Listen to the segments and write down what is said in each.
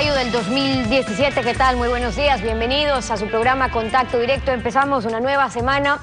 mayo del 2017. ¿Qué tal? Muy buenos días, bienvenidos a su programa Contacto Directo. Empezamos una nueva semana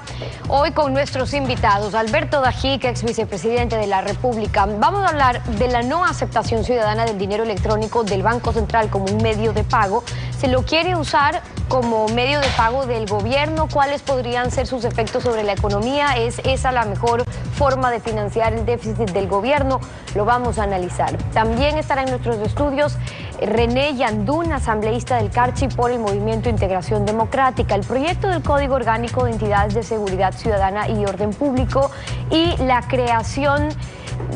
hoy con nuestros invitados. Alberto Dajic, ex vicepresidente de la República. Vamos a hablar de la no aceptación ciudadana del dinero electrónico del Banco Central como un medio de pago. ¿Se lo quiere usar como medio de pago del gobierno? ¿Cuáles podrían ser sus efectos sobre la economía? ¿Es esa la mejor forma de financiar el déficit del gobierno? Lo vamos a analizar. También estará en nuestros estudios René Yandún, asambleísta del Carchi por el Movimiento Integración Democrática, el proyecto del Código Orgánico de Entidades de Seguridad Ciudadana y Orden Público y la creación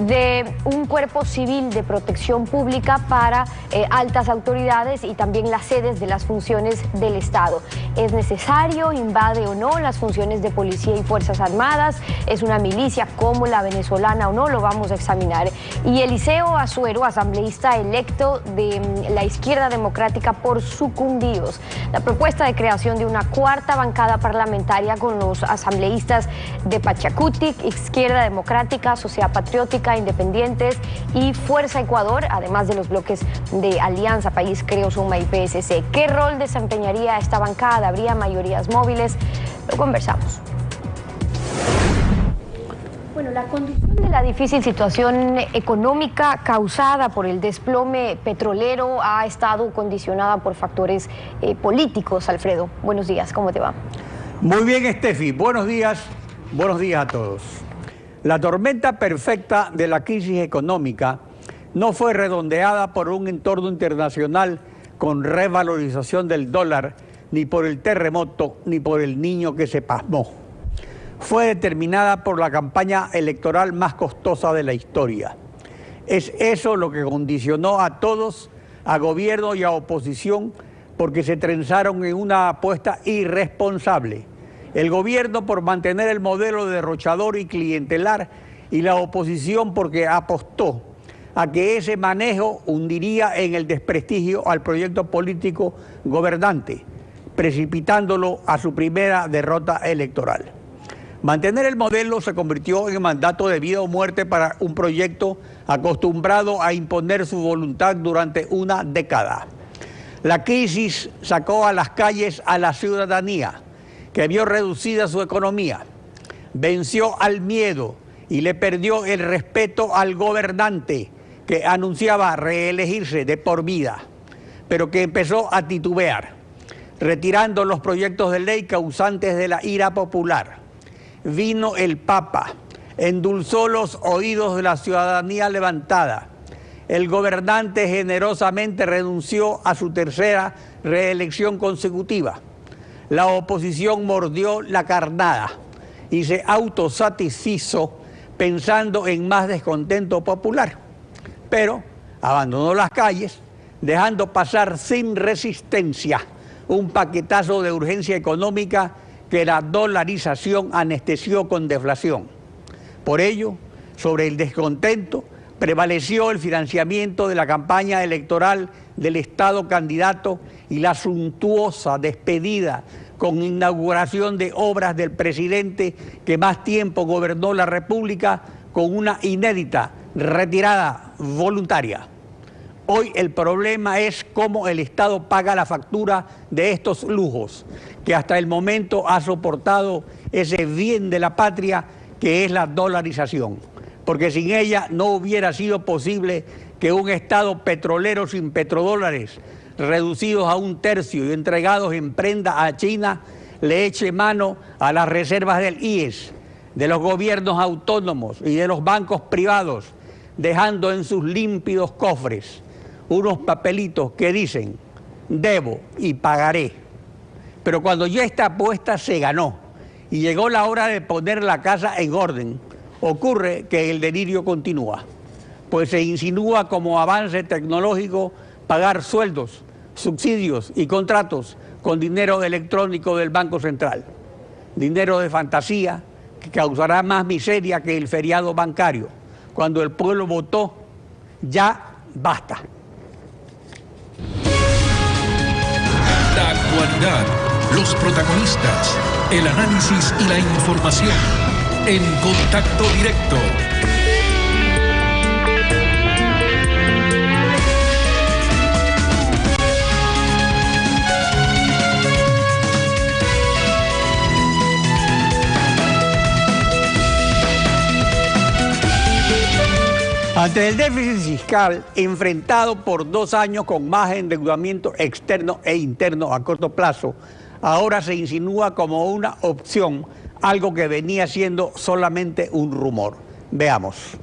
de un cuerpo civil de protección pública para altas autoridades y también las sedes de las funciones del Estado. ¿Es necesario, invade o no las funciones de policía y fuerzas armadas? ¿Es una milicia como la venezolana o no? Lo vamos a examinar. Y Eliseo Azuero, asambleísta electo de la Izquierda Democrática por Sucumbíos. La propuesta de creación de una cuarta bancada parlamentaria con los asambleístas de Pachacutic, Izquierda Democrática, Sociedad Patriótica, Independientes y Fuerza Ecuador, además de los bloques de Alianza País, Creo, Suma y PSC. ¿Qué rol desempeñaría esta bancada? ¿Habría mayorías móviles? Lo conversamos. Bueno, la condición de la difícil situación económica causada por el desplome petrolero ha estado condicionada por factores políticos. Alfredo, buenos días, ¿cómo te va? Muy bien, Estefi, buenos días a todos. La tormenta perfecta de la crisis económica no fue redondeada por un entorno internacional con revalorización del dólar, ni por el terremoto, ni por el niño que se pasmó. Fue determinada por la campaña electoral más costosa de la historia. Es eso lo que condicionó a todos, a gobierno y a oposición, porque se trenzaron en una apuesta irresponsable. El gobierno por mantener el modelo derrochador y clientelar y la oposición porque apostó a que ese manejo hundiría en el desprestigio al proyecto político gobernante, precipitándolo a su primera derrota electoral. Mantener el modelo se convirtió en mandato de vida o muerte para un proyecto acostumbrado a imponer su voluntad durante una década. La crisis sacó a las calles a la ciudadanía, que vio reducida su economía, venció al miedo y le perdió el respeto al gobernante que anunciaba reelegirse de por vida, pero que empezó a titubear, retirando los proyectos de ley causantes de la ira popular. Vino el Papa, endulzó los oídos de la ciudadanía levantada. El gobernante generosamente renunció a su tercera reelección consecutiva. La oposición mordió la carnada y se autosatisfizo pensando en más descontento popular, pero abandonó las calles, dejando pasar sin resistencia un paquetazo de urgencia económica que la dolarización anestesió con deflación. Por ello, sobre el descontento, prevaleció el financiamiento de la campaña electoral del Estado candidato y la suntuosa despedida con inauguración de obras del presidente que más tiempo gobernó la República con una inédita retirada voluntaria. Hoy el problema es cómo el Estado paga la factura de estos lujos, que hasta el momento ha soportado ese bien de la patria que es la dolarización, porque sin ella no hubiera sido posible que un Estado petrolero sin petrodólares, reducidos a un tercio y entregados en prenda a China, le eche mano a las reservas del IES, de los gobiernos autónomos y de los bancos privados, dejando en sus límpidos cofres unos papelitos que dicen debo y pagaré. Pero cuando ya esta apuesta se ganó y llegó la hora de poner la casa en orden, ocurre que el delirio continúa, pues se insinúa como avance tecnológico pagar sueldos, subsidios y contratos con dinero electrónico del Banco Central. Dinero de fantasía que causará más miseria que el feriado bancario. Cuando el pueblo votó, ya basta. La actualidad, los protagonistas, el análisis y la información en Contacto Directo. Ante el déficit fiscal enfrentado por 2 años con más endeudamiento externo e interno a corto plazo, ahora se insinúa como una opción algo que venía siendo solamente un rumor. Veamos.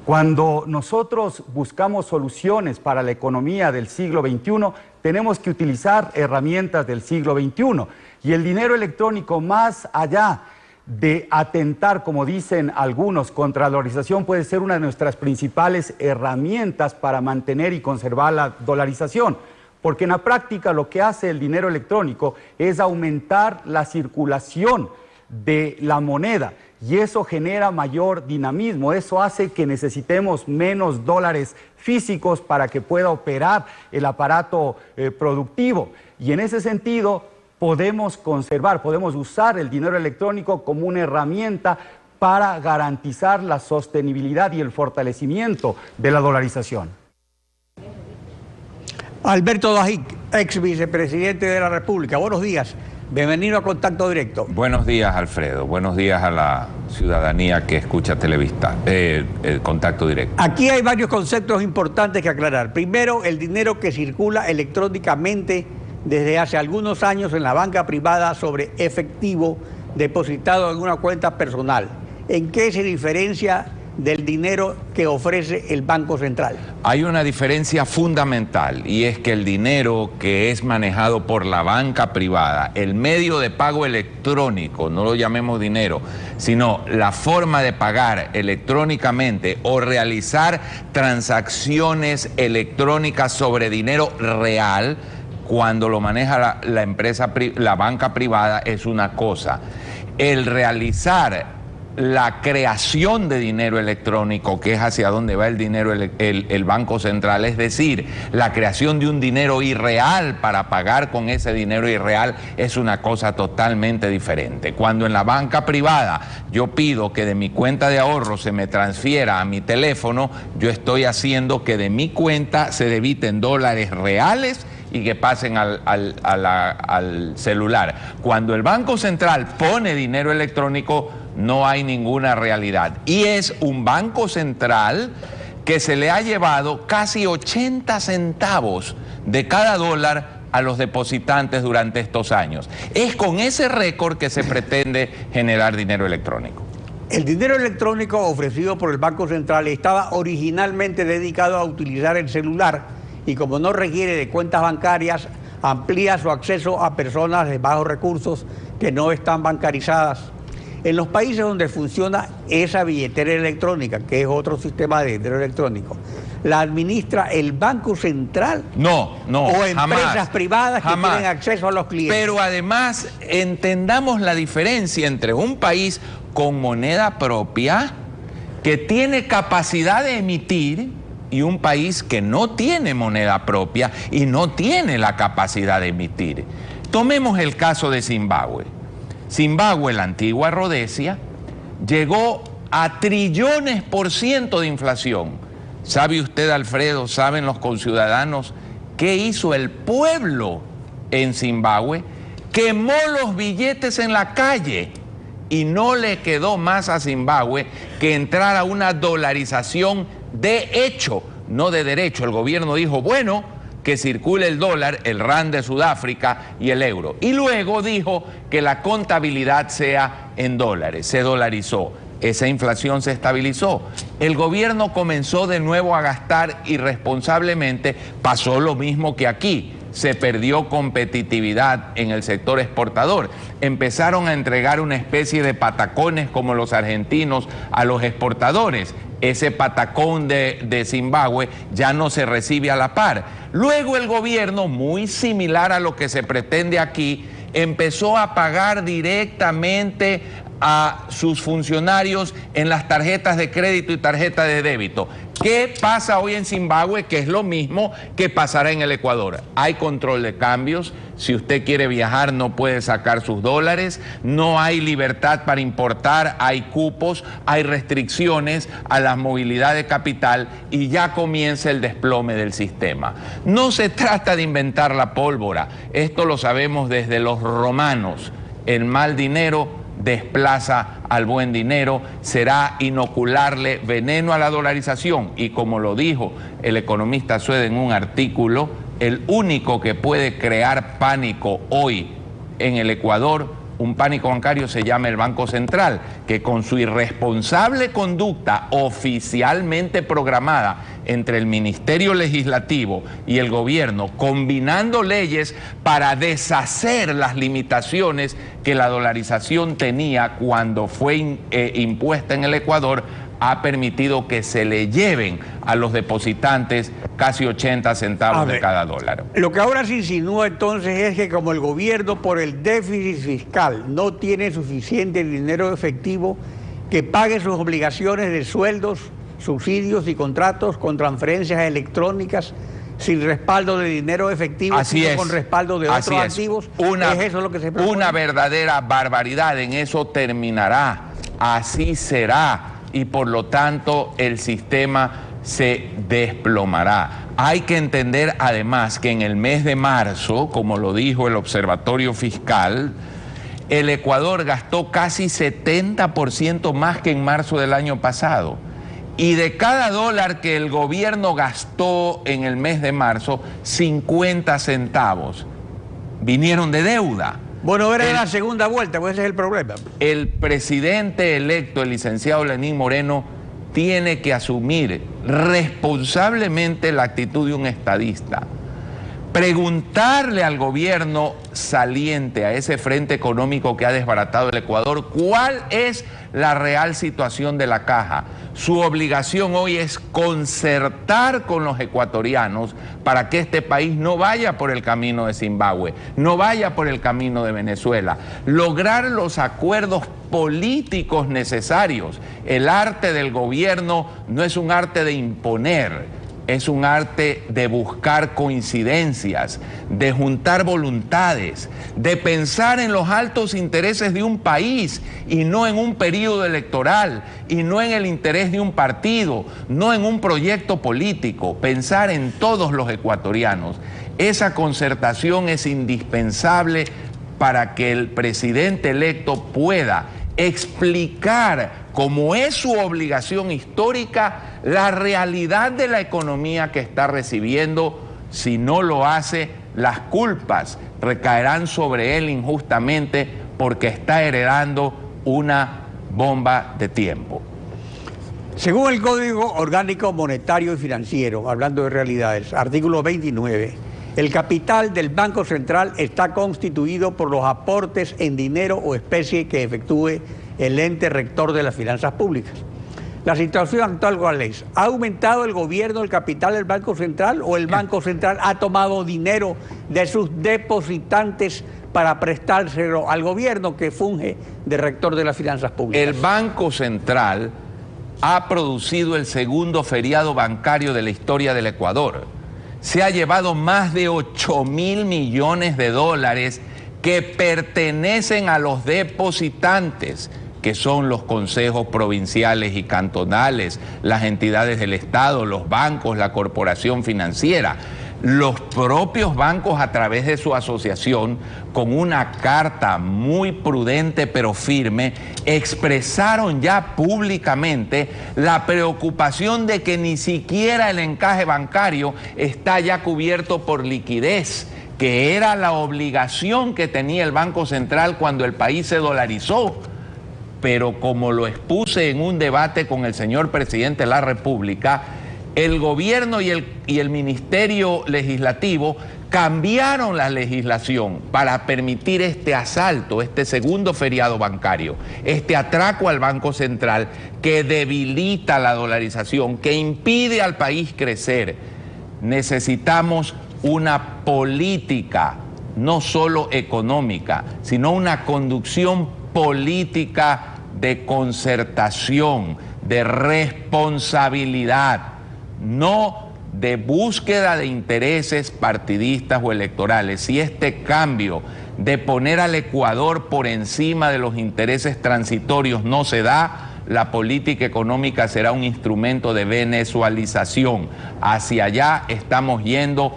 Cuando nosotros buscamos soluciones para la economía del siglo XXI, tenemos que utilizar herramientas del siglo XXI. Y el dinero electrónico, más allá de atentar, como dicen algunos, contra la dolarización, puede ser una de nuestras principales herramientas para mantener y conservar la dolarización. Porque en la práctica lo que hace el dinero electrónico es aumentar la circulación de la moneda y eso genera mayor dinamismo, eso hace que necesitemos menos dólares físicos para que pueda operar el aparato productivo. Y en ese sentido podemos conservar, podemos usar el dinero electrónico como una herramienta para garantizar la sostenibilidad y el fortalecimiento de la dolarización. Alberto Dajic, ex vicepresidente de la República. Buenos días. Bienvenido a Contacto Directo. Buenos días, Alfredo. Buenos días a la ciudadanía que escucha Contacto Directo. Aquí hay varios conceptos importantes que aclarar. Primero, el dinero que circula electrónicamente desde hace algunos años en la banca privada sobre efectivo depositado en una cuenta personal. ¿En qué se diferencia del dinero que ofrece el Banco Central? Hay una diferencia fundamental y es que el dinero que es manejado por la banca privada, el medio de pago electrónico, no lo llamemos dinero, sino la forma de pagar electrónicamente o realizar transacciones electrónicas sobre dinero real, cuando lo maneja la banca privada es una cosa. El realizar la creación de dinero electrónico, que es hacia donde va el dinero, el Banco Central, es decir, la creación de un dinero irreal para pagar con ese dinero irreal, es una cosa totalmente diferente. Cuando en la banca privada yo pido que de mi cuenta de ahorro se me transfiera a mi teléfono, yo estoy haciendo que de mi cuenta se debiten dólares reales y que pasen al celular. Cuando el Banco Central pone dinero electrónico, no hay ninguna realidad. Y es un Banco Central que se le ha llevado casi 80 centavos de cada dólar a los depositantes durante estos años. Es con ese récord que se pretende generar dinero electrónico. El dinero electrónico ofrecido por el Banco Central estaba originalmente dedicado a utilizar el celular y como no requiere de cuentas bancarias, amplía su acceso a personas de bajos recursos que no están bancarizadas. En los países donde funciona esa billetera electrónica, que es otro sistema de dinero electrónico, ¿la administra el Banco Central? No, o empresas jamás, privadas que tienen acceso a los clientes. Pero además entendamos la diferencia entre un país con moneda propia, que tiene capacidad de emitir, y un país que no tiene moneda propia y no tiene la capacidad de emitir. Tomemos el caso de Zimbabue. Zimbabue, la antigua Rodesia, llegó a trillones% de inflación. ¿Sabe usted, Alfredo, saben los conciudadanos qué hizo el pueblo en Zimbabue? Quemó los billetes en la calle y no le quedó más a Zimbabue que entrar a una dolarización de hecho, no de derecho. El gobierno dijo, bueno, que circule el dólar, el rand de Sudáfrica y el euro. Y luego dijo que la contabilidad sea en dólares. Se dolarizó. Esa inflación se estabilizó. El gobierno comenzó de nuevo a gastar irresponsablemente. Pasó lo mismo que aquí. Se perdió competitividad en el sector exportador. Empezaron a entregar una especie de patacones como los argentinos a los exportadores. Ese patacón de Zimbabue ya no se recibe a la par. Luego el gobierno, muy similar a lo que se pretende aquí, empezó a pagar directamente a sus funcionarios en las tarjetas de crédito y tarjetas de débito. ¿Qué pasa hoy en Zimbabue? Que es lo mismo que pasará en el Ecuador. Hay control de cambios. Si usted quiere viajar, no puede sacar sus dólares. No hay libertad para importar. Hay cupos, hay restricciones a la movilidad de capital y ya comienza el desplome del sistema. No se trata de inventar la pólvora. Esto lo sabemos desde los romanos. El mal dinero desplaza al buen dinero, será inocularle veneno a la dolarización. Y como lo dijo el economista Sued en un artículo, el único que puede crear pánico hoy en el Ecuador, un pánico bancario, se llama el Banco Central, que con su irresponsable conducta oficialmente programada entre el Ministerio Legislativo y el gobierno, combinando leyes para deshacer las limitaciones que la dolarización tenía cuando fue impuesta en el Ecuador, ha permitido que se le lleven a los depositantes casi 80 centavos de cada dólar. Lo que ahora se insinúa entonces es que como el gobierno por el déficit fiscal no tiene suficiente dinero efectivo que pague sus obligaciones de sueldos, subsidios y contratos con transferencias electrónicas sin respaldo de dinero efectivo, sino con respaldo de otros activos. ¿Es eso lo que se propone? Una verdadera barbaridad, en eso terminará, así será. Y por lo tanto el sistema se desplomará. Hay que entender además que en el mes de marzo, como lo dijo el Observatorio Fiscal, el Ecuador gastó casi 70% más que en marzo del año pasado. Y de cada dólar que el gobierno gastó en el mes de marzo, 50 centavos vinieron de deuda. Bueno, era la segunda vuelta, pues ese es el problema. El presidente electo, el licenciado Lenín Moreno, tiene que asumir responsablemente la actitud de un estadista. Preguntarle al gobierno saliente, a ese frente económico que ha desbaratado el Ecuador, cuál es la real situación de la caja. Su obligación hoy es concertar con los ecuatorianos para que este país no vaya por el camino de Zimbabue, no vaya por el camino de Venezuela, lograr los acuerdos políticos necesarios. El arte del gobierno no es un arte de imponer, es un arte de buscar coincidencias, de juntar voluntades, de pensar en los altos intereses de un país y no en un periodo electoral, y no en el interés de un partido, no en un proyecto político, pensar en todos los ecuatorianos. Esa concertación es indispensable para que el presidente electo pueda explicar, como es su obligación histórica, la realidad de la economía que está recibiendo. Si no lo hace, las culpas recaerán sobre él injustamente porque está heredando una bomba de tiempo. Según el Código Orgánico Monetario y Financiero, hablando de realidades, artículo 29, el capital del Banco Central está constituido por los aportes en dinero o especie que efectúe el ente rector de las finanzas públicas. La situación actual, ¿cuál es? ¿Ha aumentado el gobierno el capital del Banco Central o el Banco Central ha tomado dinero de sus depositantes para prestárselo al gobierno que funge de rector de las finanzas públicas? El Banco Central ha producido el segundo feriado bancario de la historia del Ecuador. Se ha llevado más de 8.000 millones de dólares que pertenecen a los depositantes, que son los consejos provinciales y cantonales, las entidades del Estado, los bancos, la corporación financiera. Los propios bancos, a través de su asociación, con una carta muy prudente pero firme, expresaron ya públicamente la preocupación de que ni siquiera el encaje bancario está ya cubierto por liquidez, que era la obligación que tenía el Banco Central cuando el país se dolarizó. Pero como lo expuse en un debate con el señor presidente de la República, el gobierno y el Ministerio Legislativo cambiaron la legislación para permitir este asalto, este segundo feriado bancario, este atraco al Banco Central que debilita la dolarización, que impide al país crecer. Necesitamos una política, no solo económica, sino una conducción política de concertación, de responsabilidad, no de búsqueda de intereses partidistas o electorales. Si este cambio de poner al Ecuador por encima de los intereses transitorios no se da, la política económica será un instrumento de venezualización. Hacia allá estamos yendo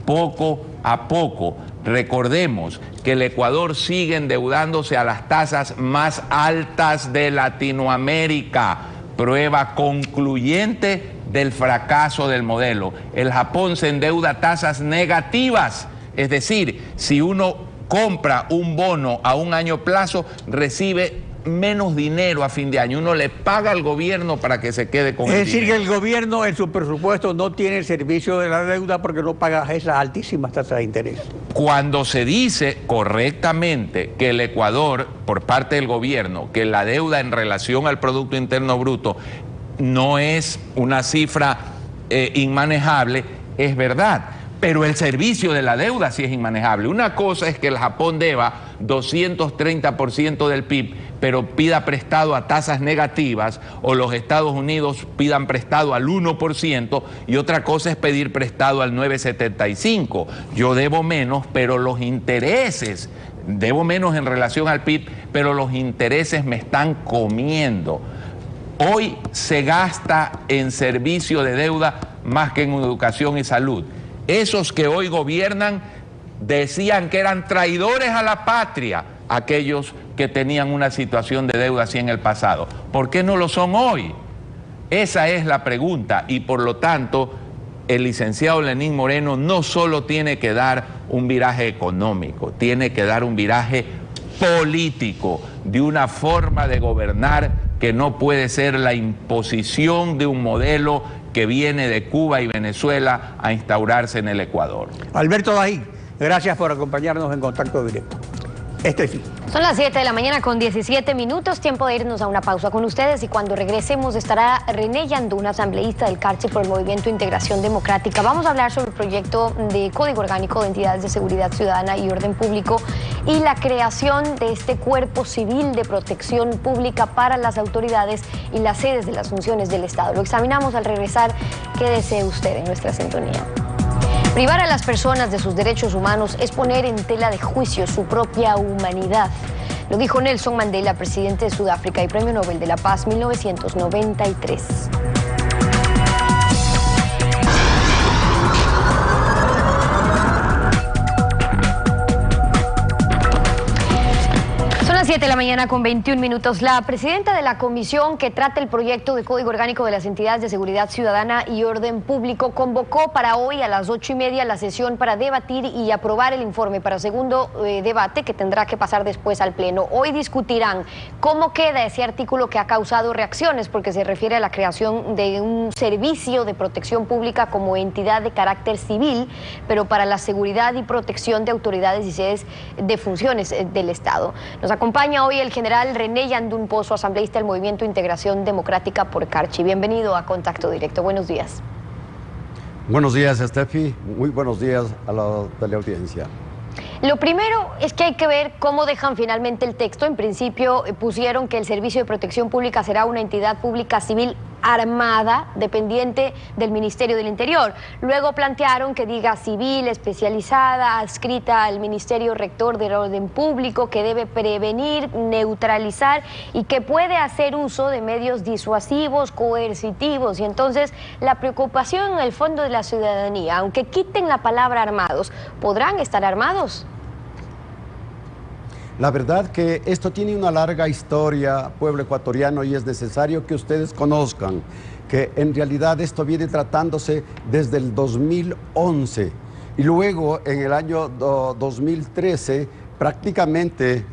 poco a poco, Recordemos que el Ecuador sigue endeudándose a las tasas más altas de Latinoamérica, prueba concluyente del fracaso del modelo. El Japón se endeuda a tasas negativas, es decir, si uno compra un bono a un año plazo, recibe menos dinero a fin de año. Uno le paga al gobierno para que se quede con el dinero. Es decir, que el gobierno en su presupuesto no tiene el servicio de la deuda porque no paga esas altísimas tasas de interés. Cuando se dice correctamente que el Ecuador, por parte del gobierno, que la deuda en relación al Producto Interno Bruto no es una cifra inmanejable, es verdad. Pero el servicio de la deuda sí es inmanejable. Una cosa es que el Japón deba 230% del PIB, pero pida prestado a tasas negativas, o los Estados Unidos pidan prestado al 1%, y otra cosa es pedir prestado al 9,75%. Yo debo menos, pero los intereses, debo menos en relación al PIB, pero los intereses me están comiendo. Hoy se gasta en servicio de deuda más que en educación y salud. Esos que hoy gobiernan decían que eran traidores a la patria, aquellos que tenían una situación de deuda así en el pasado. ¿Por qué no lo son hoy? Esa es la pregunta, y por lo tanto el licenciado Lenín Moreno no solo tiene que dar un viraje económico, tiene que dar un viraje político de una forma de gobernar que no puede ser la imposición de un modelo que viene de Cuba y Venezuela a instaurarse en el Ecuador. Alberto Dají, gracias por acompañarnos en Contacto Directo. Estefi. Son las 7 de la mañana con 17 minutos, tiempo de irnos a una pausa con ustedes, y cuando regresemos estará René Yandún, asambleísta del Carchi por el Movimiento Integración Democrática. Vamos a hablar sobre el proyecto de Código Orgánico de Entidades de Seguridad Ciudadana y Orden Público y la creación de este cuerpo civil de protección pública para las autoridades y las sedes de las funciones del Estado. Lo examinamos al regresar. Quédese usted en nuestra sintonía. Privar a las personas de sus derechos humanos es poner en tela de juicio su propia humanidad. Lo dijo Nelson Mandela, presidente de Sudáfrica y Premio Nobel de la Paz 1993. Son las 7 de la mañana con 21 minutos. La presidenta de la comisión que trata el proyecto de Código Orgánico de las Entidades de Seguridad Ciudadana y Orden Público convocó para hoy a las 8:30 la sesión para debatir y aprobar el informe para segundo debate, que tendrá que pasar después al Pleno. Hoy discutirán cómo queda ese artículo que ha causado reacciones, porque se refiere a la creación de un servicio de protección pública como entidad de carácter civil, pero para la seguridad y protección de autoridades y sedes de funciones del Estado. Nos acompaña hoy el general René Yandún Pozo, asambleísta del Movimiento Integración Democrática por Carchi. Bienvenido a Contacto Directo. Buenos días. Buenos días, Estefi. Muy buenos días a la teleaudiencia. Lo primero es que hay que ver cómo dejan finalmente el texto. En principio pusieron que el Servicio de Protección Pública será una entidad pública civil armada, dependiente del Ministerio del Interior. Luego plantearon que diga civil, especializada, adscrita al Ministerio Rector del Orden Público, que debe prevenir, neutralizar y que puede hacer uso de medios disuasivos, coercitivos. Y entonces la preocupación en el fondo de la ciudadanía, aunque quiten la palabra armados, ¿podrán estar armados? La verdad que esto tiene una larga historia, pueblo ecuatoriano, y es necesario que ustedes conozcan que en realidad esto viene tratándose desde el 2011 y luego en el año 2013 prácticamente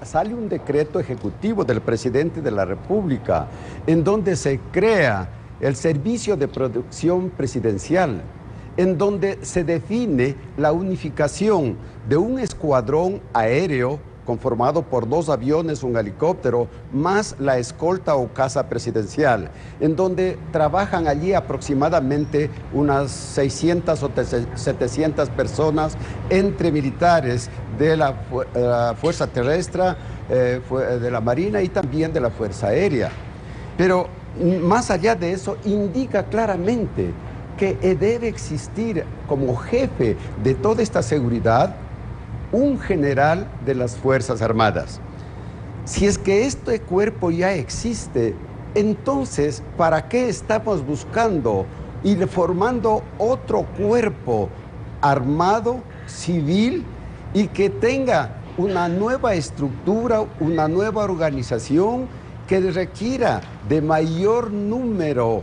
sale un decreto ejecutivo del presidente de la República en donde se crea el Servicio de Protección Presidencial, en donde se define la unificación de un escuadrón aéreo conformado por 2 aviones, un helicóptero, más la escolta o casa presidencial, en donde trabajan allí aproximadamente unas 600 o 700 personas, entre militares de la Fuerza Terrestre, de la Marina y también de la Fuerza Aérea. Pero más allá de eso, indica claramente que debe existir como jefe de toda esta seguridad un general de las Fuerzas Armadas. Si es que este cuerpo ya existe, entonces, ¿para qué estamos buscando y formando otro cuerpo armado civil y que tenga una nueva estructura, una nueva organización que requiera de mayor número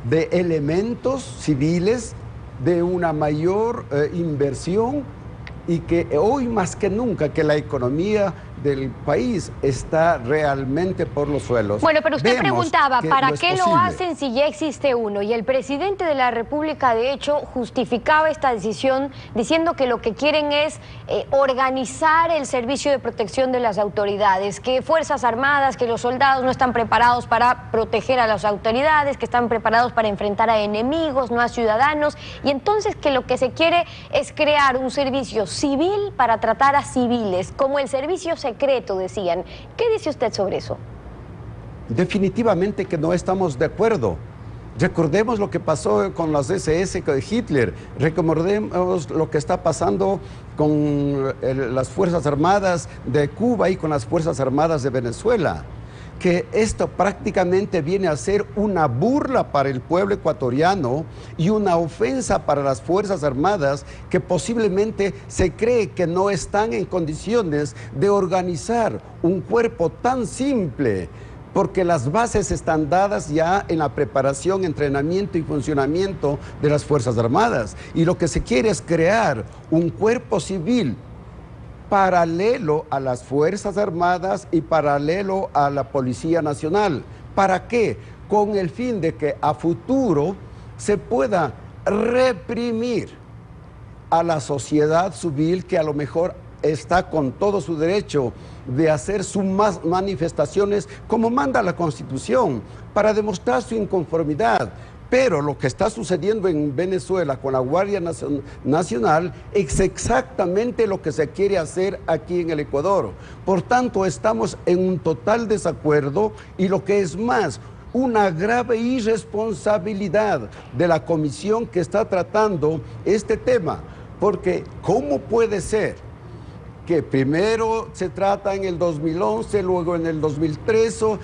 de elementos civiles, de una mayor inversión, y que hoy más que nunca que la economía del país está realmente por los suelos. Bueno, pero usted preguntaba, ¿para qué lo hacen si ya existe uno? Y el presidente de la República, de hecho, justificaba esta decisión diciendo que lo que quieren es organizar el servicio de protección de las autoridades, que Fuerzas Armadas, que los soldados no están preparados para proteger a las autoridades, que están preparados para enfrentar a enemigos, no a ciudadanos, y entonces que lo que se quiere es crear un servicio civil para tratar a civiles, como el servicio secreto, decían. ¿Qué dice usted sobre eso? Definitivamente que no estamos de acuerdo. Recordemos lo que pasó con las SS de Hitler, recordemos lo que está pasando con las Fuerzas Armadas de Cuba y con las Fuerzas Armadas de Venezuela, que esto prácticamente viene a ser una burla para el pueblo ecuatoriano y una ofensa para las Fuerzas Armadas, que posiblemente se cree que no están en condiciones de organizar un cuerpo tan simple, porque las bases están dadas ya en la preparación, entrenamiento y funcionamiento de las Fuerzas Armadas. Y lo que se quiere es crear un cuerpo civil paralelo a las Fuerzas Armadas y paralelo a la Policía Nacional. ¿Para qué? Con el fin de que a futuro se pueda reprimir a la sociedad civil, que a lo mejor está con todo su derecho de hacer sus manifestaciones como manda la Constitución, para demostrar su inconformidad. Pero lo que está sucediendo en Venezuela con la Guardia Nacional es exactamente lo que se quiere hacer aquí en el Ecuador. Por tanto, estamos en un total desacuerdo, y lo que es más, una grave irresponsabilidad de la comisión que está tratando este tema. Porque ¿cómo puede ser que primero se trata en el 2011, luego en el 2013,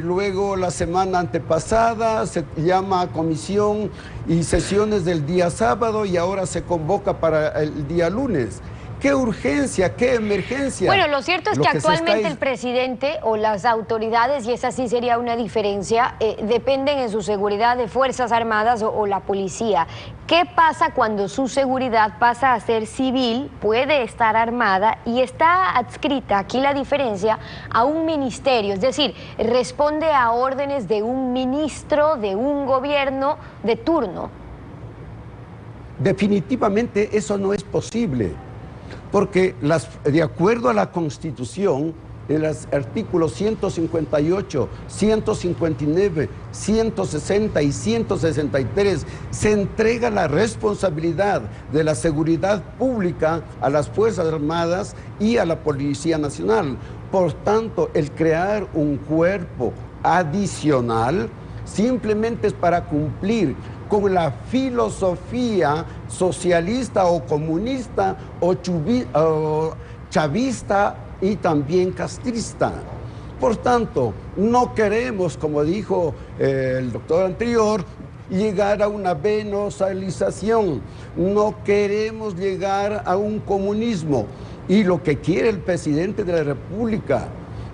luego la semana antepasada se llama a comisión y sesiones del día sábado, y ahora se convoca para el día lunes? ¿Qué urgencia, qué emergencia? Bueno, lo cierto es que actualmente el presidente o las autoridades, y esa sí sería una diferencia, dependen en su seguridad de Fuerzas Armadas o la policía. ¿Qué pasa cuando su seguridad pasa a ser civil, puede estar armada y está adscrita, aquí la diferencia, a un ministerio? Es decir, responde a órdenes de un ministro, de un gobierno de turno. Definitivamente eso no es posible. Porque de acuerdo a la Constitución, en los artículos 158, 159, 160 y 163, se entrega la responsabilidad de la seguridad pública a las Fuerzas Armadas y a la Policía Nacional. Por tanto, el crear un cuerpo adicional simplemente es para cumplir con la filosofía socialista o comunista o chavista y también castrista. Por tanto, no queremos, como dijo el doctor anterior, llegar a una venezolización, no queremos llegar a un comunismo. Y lo que quiere el presidente de la República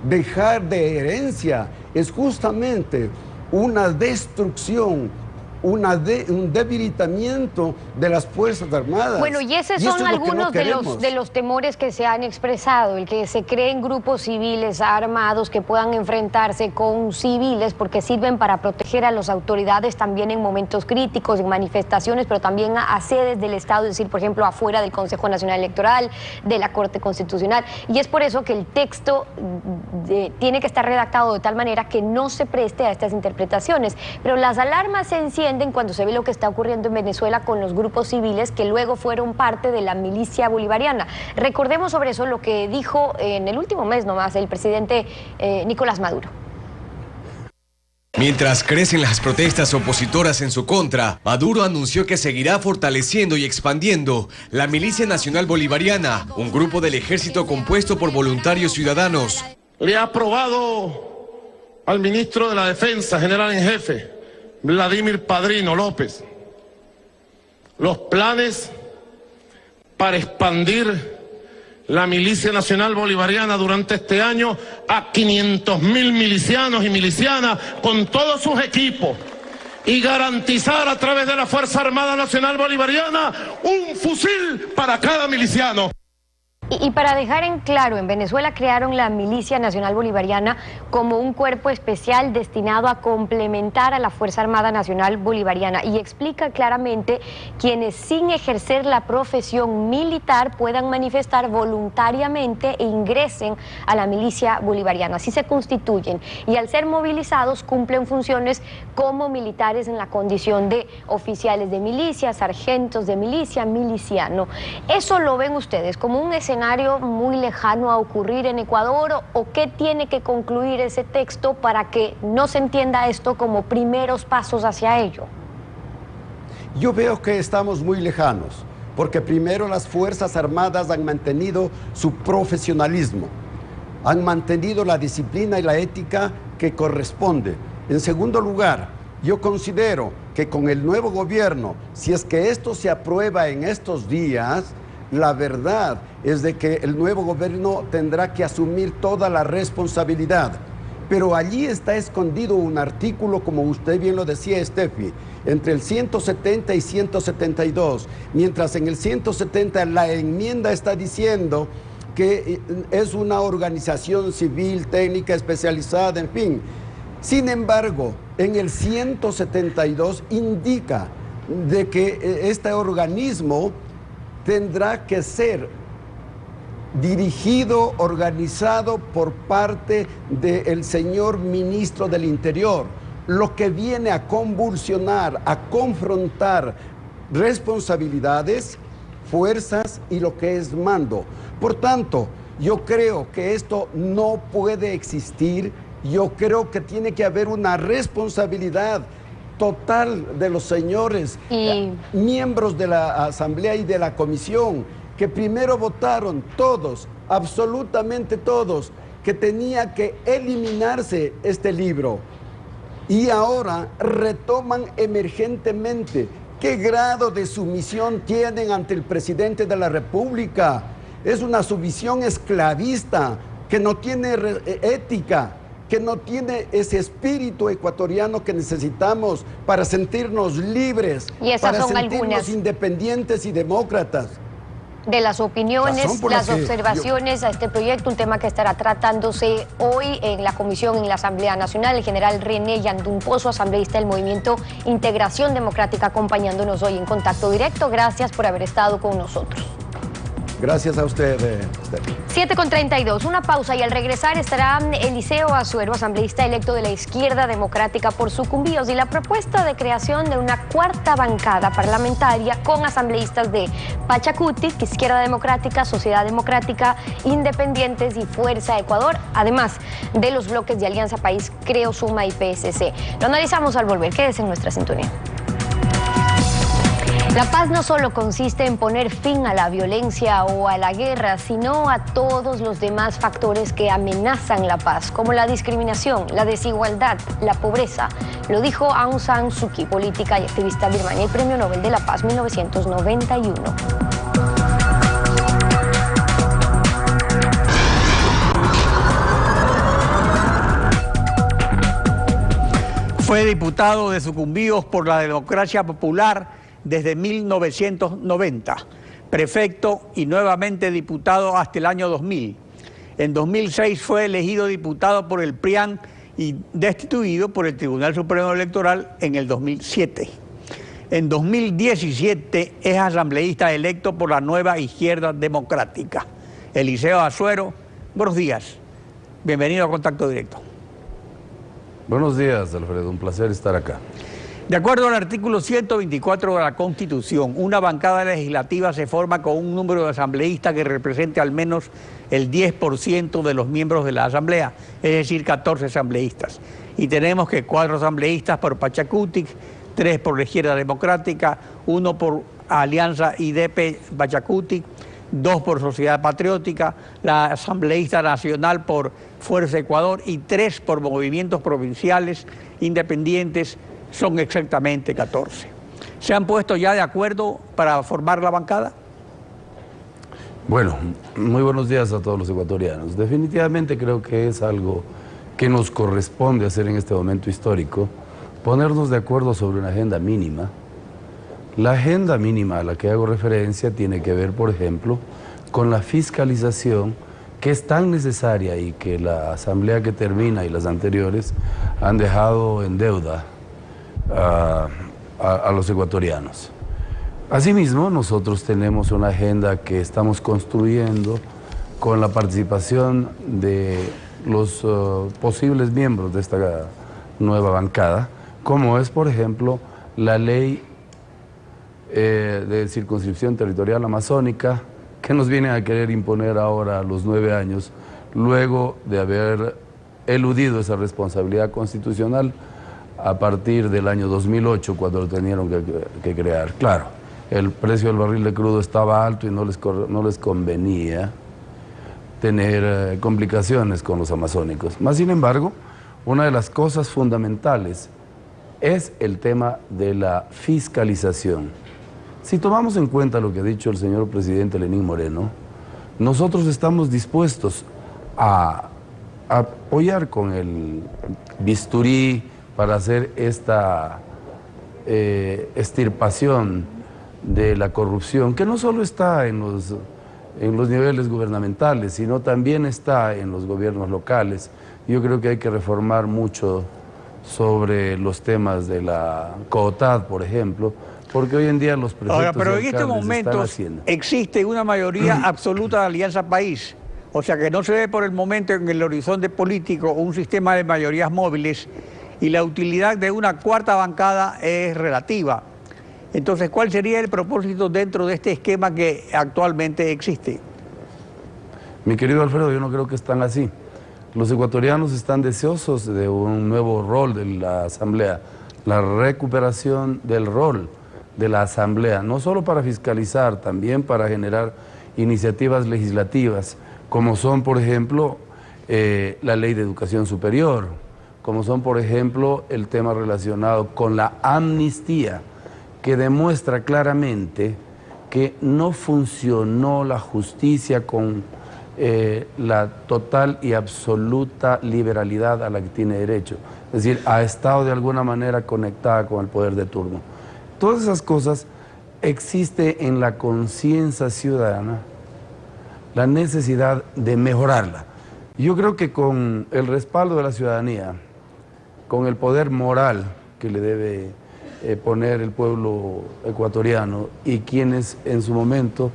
dejar de herencia es justamente una destrucción, un debilitamiento de las Fuerzas Armadas. Bueno, y esos son algunos de los temores que se han expresado, el que se creen grupos civiles armados que puedan enfrentarse con civiles, porque sirven para proteger a las autoridades también en momentos críticos, en manifestaciones, pero también a sedes del Estado, es decir, por ejemplo, afuera del Consejo Nacional Electoral, de la Corte Constitucional. Y es por eso que el texto tiene que estar redactado de tal manera que no se preste a estas interpretaciones. Pero las alarmas se encienden cuando se ve lo que está ocurriendo en Venezuela con los grupos civiles que luego fueron parte de la milicia bolivariana. Recordemos sobre eso lo que dijo en el último mes nomás el presidente Nicolás Maduro. Mientras crecen las protestas opositoras en su contra, Maduro anunció que seguirá fortaleciendo y expandiendo la Milicia Nacional Bolivariana, un grupo del ejército compuesto por voluntarios ciudadanos. Le ha aprobado al ministro de la Defensa, general en jefe, Vladimir Padrino López, los planes para expandir la Milicia Nacional Bolivariana durante este año a 500.000 milicianos y milicianas con todos sus equipos y garantizar a través de la Fuerza Armada Nacional Bolivariana un fusil para cada miliciano. Y para dejar en claro, en Venezuela crearon la Milicia Nacional Bolivariana como un cuerpo especial destinado a complementar a la Fuerza Armada Nacional Bolivariana y explica claramente quienes sin ejercer la profesión militar puedan manifestar voluntariamente e ingresen a la Milicia Bolivariana. Así se constituyen y al ser movilizados cumplen funciones como militares en la condición de oficiales de milicia, sargentos de milicia, miliciano. ¿Eso lo ven ustedes como un escenario muy lejano a ocurrir en Ecuador o qué tiene que concluir ese texto para que no se entienda esto como primeros pasos hacia ello? Yo veo que estamos muy lejanos, porque primero las Fuerzas Armadas han mantenido su profesionalismo, han mantenido la disciplina y la ética que corresponde. En segundo lugar, yo considero que con el nuevo gobierno, si es que esto se aprueba en estos días, la verdad es de que el nuevo gobierno tendrá que asumir toda la responsabilidad. Pero allí está escondido un artículo, como usted bien lo decía, Steffi, entre el 170 y 172, mientras en el 170 la enmienda está diciendo que es una organización civil, técnica, especializada, en fin. Sin embargo, en el 172 indica de que este organismo tendrá que ser dirigido, organizado por parte del señor ministro del Interior, lo que viene a convulsionar, a confrontar responsabilidades, fuerzas y lo que es mando. Por tanto, yo creo que esto no puede existir, yo creo que tiene que haber una responsabilidad total de los señores miembros de la Asamblea y de la Comisión, que primero votaron todos, absolutamente todos, que tenía que eliminarse este libro. Y ahora retoman emergentemente. ¿Qué grado de sumisión tienen ante el presidente de la República? Es una sumisión esclavista, que no tiene ética, que no tiene ese espíritu ecuatoriano que necesitamos para sentirnos libres, para sentirnos independientes y demócratas. De las opiniones, las observaciones a este proyecto, un tema que estará tratándose hoy en la comisión en la Asamblea Nacional, el general René Yandumposo, asambleísta del Movimiento Integración Democrática, acompañándonos hoy en Contacto Directo. Gracias por haber estado con nosotros. Gracias a usted. 7:32, una pausa y al regresar estará Eliseo Azuero, asambleísta electo de la Izquierda Democrática por Sucumbíos, y la propuesta de creación de una cuarta bancada parlamentaria con asambleístas de Pachacutic, Izquierda Democrática, Sociedad Democrática, Independientes y Fuerza Ecuador, además de los bloques de Alianza País, Creo, Suma y PSC. Lo analizamos al volver, quédese en nuestra sintonía. La paz no solo consiste en poner fin a la violencia o a la guerra, sino a todos los demás factores que amenazan la paz, como la discriminación, la desigualdad, la pobreza. Lo dijo Aung San Suu Kyi, política y activista birmana y Premio Nobel de la Paz 1991. Fue diputado de Sucumbíos por la Democracia Popular desde 1990, prefecto y nuevamente diputado hasta el año 2000. En 2006 fue elegido diputado por el PRIAN y destituido por el Tribunal Supremo Electoral en el 2007. En 2017 es asambleísta electo por la Nueva Izquierda Democrática. Eliseo Azuero, buenos días. Bienvenido a Contacto Directo. Buenos días, Alfredo. Un placer estar acá. De acuerdo al artículo 124 de la Constitución, una bancada legislativa se forma con un número de asambleístas que represente al menos el 10% de los miembros de la Asamblea, es decir, 14 asambleístas. Y tenemos que 4 asambleístas por Pachacutic, 3 por la Izquierda Democrática, 1 por Alianza IDP Pachacutic, 2 por Sociedad Patriótica, la asambleísta nacional por Fuerza Ecuador y 3 por movimientos provinciales independientes. Son exactamente 14. ¿Se han puesto ya de acuerdo para formar la bancada? Bueno, muy buenos días a todos los ecuatorianos. Definitivamente creo que es algo que nos corresponde hacer en este momento histórico, ponernos de acuerdo sobre una agenda mínima. La agenda mínima a la que hago referencia tiene que ver, por ejemplo, con la fiscalización que es tan necesaria y que la asamblea que termina y las anteriores han dejado en deuda a los ecuatorianos. Asimismo, nosotros tenemos una agenda que estamos construyendo con la participación de los posibles miembros de esta nueva bancada, como es, por ejemplo, la ley de circunscripción territorial amazónica, que nos vienen a querer imponer ahora a los 9 años, luego de haber eludido esa responsabilidad constitucional a partir del año 2008, cuando lo tenían que crear. Claro, el precio del barril de crudo estaba alto y no les convenía tener complicaciones con los amazónicos. Más sin embargo, una de las cosas fundamentales es el tema de la fiscalización. Si tomamos en cuenta lo que ha dicho el señor presidente Lenín Moreno, nosotros estamos dispuestos a apoyar con el bisturí para hacer esta extirpación de la corrupción, que no solo está en los niveles gubernamentales, sino también está en los gobiernos locales. Yo creo que hay que reformar mucho sobre los temas de la COTAD, por ejemplo, porque hoy en día los prefectos Ahora, pero en y este alcaldes momento existe una mayoría absoluta de Alianza País, o sea que no se ve por el momento en el horizonte político un sistema de mayorías móviles y la utilidad de una cuarta bancada es relativa. Entonces, ¿cuál sería el propósito dentro de este esquema que actualmente existe? Mi querido Alfredo, yo no creo que están así. Los ecuatorianos están deseosos de un nuevo rol de la Asamblea, la recuperación del rol de la Asamblea, no solo para fiscalizar, también para generar iniciativas legislativas, como son, por ejemplo, la Ley de Educación Superior, como son, por ejemplo, el tema relacionado con la amnistía, que demuestra claramente que no funcionó la justicia con la total y absoluta liberalidad a la que tiene derecho. Es decir, ha estado de alguna manera conectada con el poder de turno. Todas esas cosas existe en la conciencia ciudadana la necesidad de mejorarla. Yo creo que con el respaldo de la ciudadanía, con el poder moral que le debe poner el pueblo ecuatoriano y quienes en su momento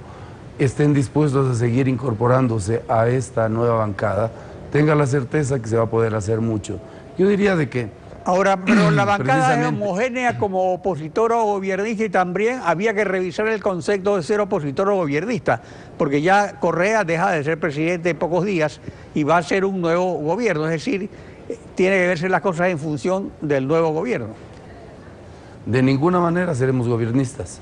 estén dispuestos a seguir incorporándose a esta nueva bancada, tenga la certeza que se va a poder hacer mucho. Yo diría de que... Ahora, pero la bancada es homogénea como opositor o gobiernista y también había que revisar el concepto de ser opositor o gobiernista, porque ya Correa deja de ser presidente en pocos días y va a ser un nuevo gobierno, es decir, tiene que verse las cosas en función del nuevo gobierno. De ninguna manera seremos gobiernistas.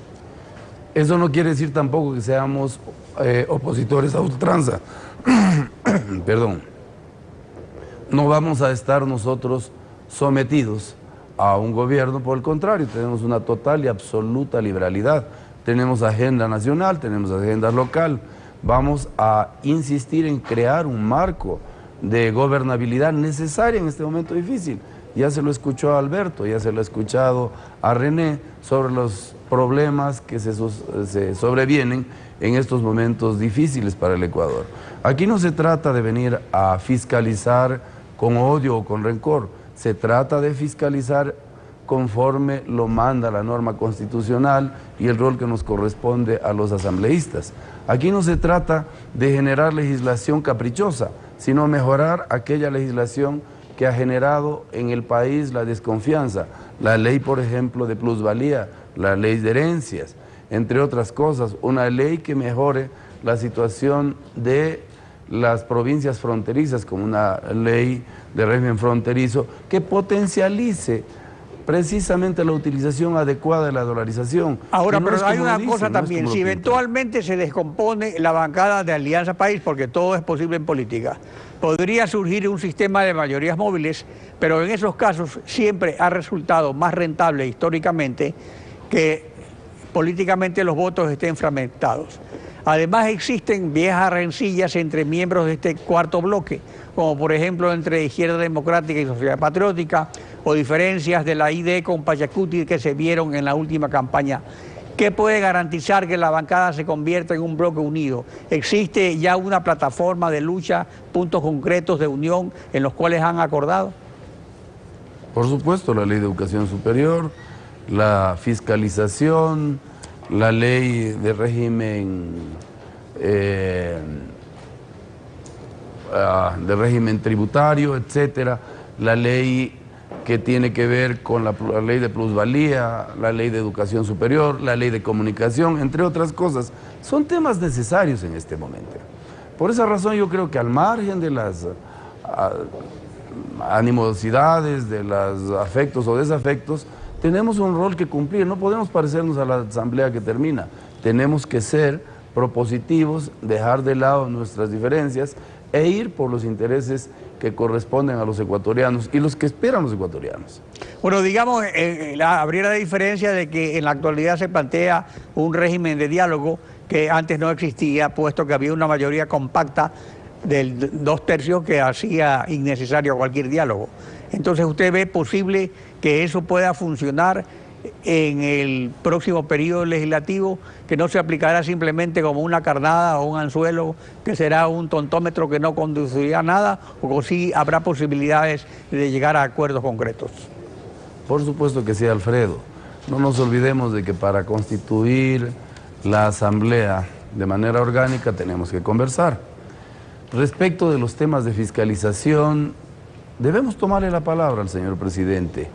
Eso no quiere decir tampoco que seamos opositores a ultranza. Perdón. No vamos a estar nosotros sometidos a un gobierno, por el contrario, tenemos una total y absoluta liberalidad. Tenemos agenda nacional, tenemos agenda local. Vamos a insistir en crear un marco de gobernabilidad necesaria en este momento difícil. Ya se lo escuchó a Alberto, ya se lo ha escuchado a René sobre los problemas que se sobrevienen en estos momentos difíciles para el Ecuador. Aquí no se trata de venir a fiscalizar con odio o con rencor, se trata de fiscalizar conforme lo manda la norma constitucional y el rol que nos corresponde a los asambleístas. Aquí no se trata de generar legislación caprichosa, sino mejorar aquella legislación que ha generado en el país la desconfianza. La ley, por ejemplo, de plusvalía, la ley de herencias, entre otras cosas, una ley que mejore la situación de las provincias fronterizas, como una ley de régimen fronterizo que potencialice precisamente la utilización adecuada de la dolarización. Ahora, pero hay una cosa también, si eventualmente se descompone la bancada de Alianza País, porque todo es posible en política, podría surgir un sistema de mayorías móviles, pero en esos casos siempre ha resultado más rentable históricamente que políticamente los votos estén fragmentados. Además existen viejas rencillas entre miembros de este cuarto bloque, como por ejemplo entre Izquierda Democrática y Sociedad Patriótica, o diferencias de la ID con Pachacuti que se vieron en la última campaña. ¿Qué puede garantizar que la bancada se convierta en un bloque unido? ¿Existe ya una plataforma de lucha, puntos concretos de unión en los cuales han acordado? Por supuesto, la ley de educación superior, la fiscalización, la ley de régimen tributario, etcétera, la ley que tiene que ver con la ley de plusvalía, la ley de educación superior, la ley de comunicación, entre otras cosas. Son temas necesarios en este momento. Por esa razón yo creo que al margen de las animosidades, de los afectos o desafectos, tenemos un rol que cumplir. No podemos parecernos a la asamblea que termina. Tenemos que ser propositivos, dejar de lado nuestras diferencias e ir por los intereses que corresponden a los ecuatorianos y los que esperan los ecuatorianos. Bueno, digamos, habría la diferencia de que en la actualidad se plantea un régimen de diálogo que antes no existía, puesto que había una mayoría compacta del 2/3 que hacía innecesario cualquier diálogo. Entonces, ¿usted ve posible que eso pueda funcionar en el próximo periodo legislativo, que no se aplicará simplemente como una carnada o un anzuelo, que será un tontómetro que no conducirá a nada, o sí habrá posibilidades de llegar a acuerdos concretos? Por supuesto que sí, Alfredo. No nos olvidemos de que para constituir la asamblea de manera orgánica tenemos que conversar. Respecto de los temas de fiscalización, debemos tomarle la palabra al señor presidente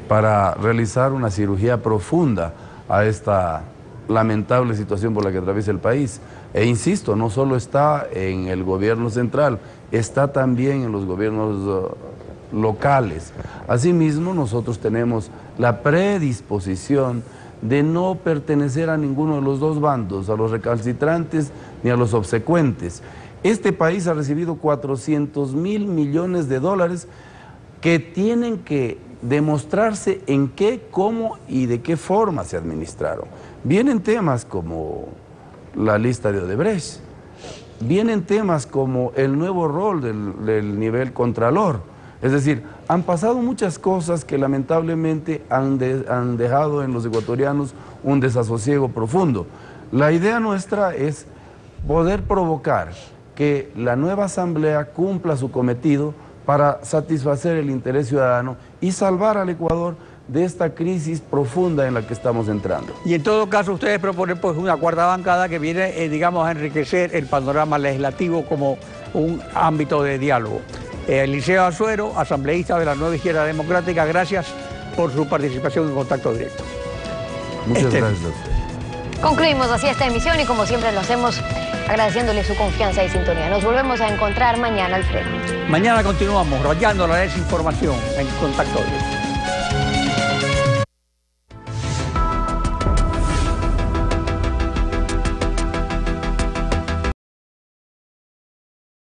para realizar una cirugía profunda a esta lamentable situación por la que atraviesa el país. E insisto, no solo está en el gobierno central, está también en los gobiernos locales. Asimismo, nosotros tenemos la predisposición de no pertenecer a ninguno de los dos bandos, a los recalcitrantes ni a los obsecuentes. Este país ha recibido 400.000 millones de dólares que tienen que demostrarse en qué, cómo y de qué forma se administraron. Vienen temas como la lista de Odebrecht, vienen temas como el nuevo rol del nivel contralor. Es decir, han pasado muchas cosas que lamentablemente han dejado en los ecuatorianos un desasosiego profundo. La idea nuestra es poder provocar que la nueva asamblea cumpla su cometido para satisfacer el interés ciudadano y salvar al Ecuador de esta crisis profunda en la que estamos entrando. Y en todo caso ustedes proponen pues una cuarta bancada que viene, digamos, a enriquecer el panorama legislativo como un ámbito de diálogo. Eliseo Azuero, asambleísta de la Nueva Izquierda Democrática, gracias por su participación en Contacto Directo. Muchas gracias a usted. Concluimos así esta emisión y como siempre lo hacemos agradeciéndole su confianza y sintonía. Nos volvemos a encontrar mañana, Alfredo. Mañana continuamos rayando la desinformación en Contacto Directo.